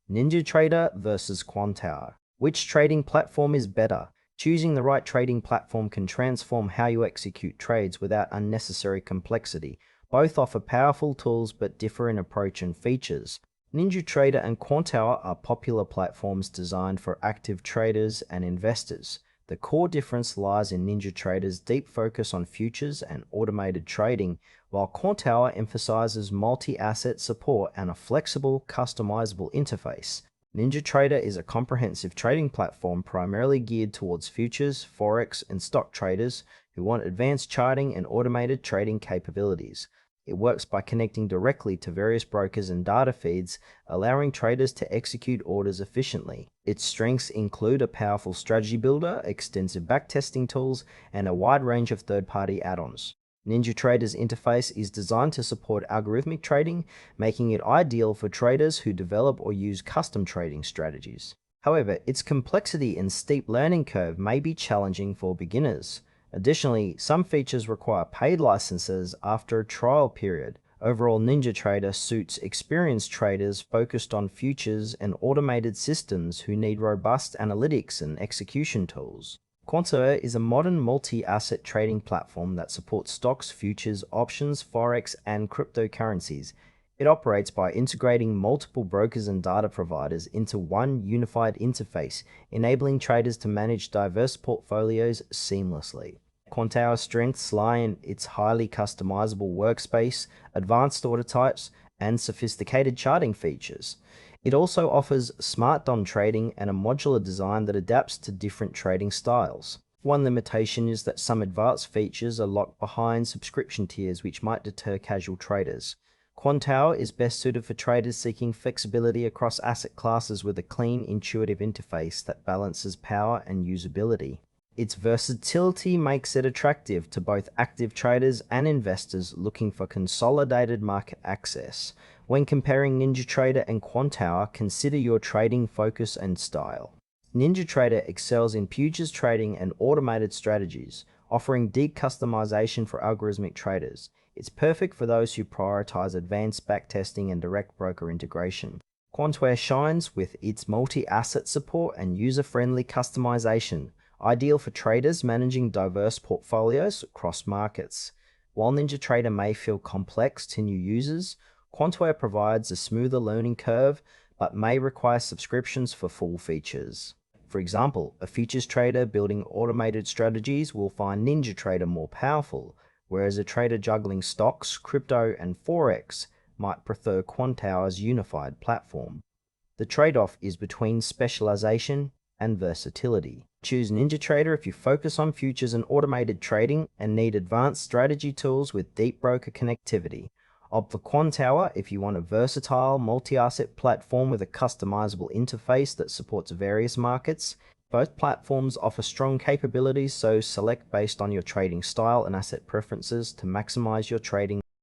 NinjaTrader versus Quantower. Which trading platform is better? Choosing the right trading platform can transform how you execute trades without unnecessary complexity. Both offer powerful tools but differ in approach and features. NinjaTrader and Quantower are popular platforms designed for active traders and investors. The core difference lies in NinjaTrader's deep focus on futures and automated trading, while Quantower emphasizes multi-asset support and a flexible, customizable interface. NinjaTrader is a comprehensive trading platform primarily geared towards futures, forex, and stock traders who want advanced charting and automated trading capabilities. It works by connecting directly to various brokers and data feeds, allowing traders to execute orders efficiently. Its strengths include a powerful strategy builder, extensive backtesting tools, and a wide range of third-party add-ons. NinjaTrader's interface is designed to support algorithmic trading, making it ideal for traders who develop or use custom trading strategies. However, its complexity and steep learning curve may be challenging for beginners. Additionally, some features require paid licenses after a trial period. Overall, NinjaTrader suits experienced traders focused on futures and automated systems who need robust analytics and execution tools. Quantower is a modern multi-asset trading platform that supports stocks, futures, options, forex, and cryptocurrencies. It operates by integrating multiple brokers and data providers into one unified interface, enabling traders to manage diverse portfolios seamlessly. Quantower's strengths lie in its highly customizable workspace, advanced order types, and sophisticated charting features. It also offers smart DOM trading and a modular design that adapts to different trading styles. One limitation is that some advanced features are locked behind subscription tiers, which might deter casual traders. Quantower is best suited for traders seeking flexibility across asset classes with a clean, intuitive interface that balances power and usability. Its versatility makes it attractive to both active traders and investors looking for consolidated market access. When comparing NinjaTrader and Quantower, consider your trading focus and style. NinjaTrader excels in futures trading and automated strategies, offering deep customization for algorithmic traders. It's perfect for those who prioritize advanced backtesting and direct broker integration. Quantower shines with its multi-asset support and user-friendly customization, ideal for traders managing diverse portfolios across markets. While NinjaTrader may feel complex to new users, Quantower provides a smoother learning curve but may require subscriptions for full features. For example, a futures trader building automated strategies will find NinjaTrader more powerful, whereas a trader juggling stocks, crypto, and forex might prefer Quantower's unified platform. The trade-off is between specialization and versatility. Choose NinjaTrader if you focus on futures and automated trading and need advanced strategy tools with deep broker connectivity. Opt for Quantower if you want a versatile, multi-asset platform with a customizable interface that supports various markets. Both platforms offer strong capabilities, so select based on your trading style and asset preferences to maximize your trading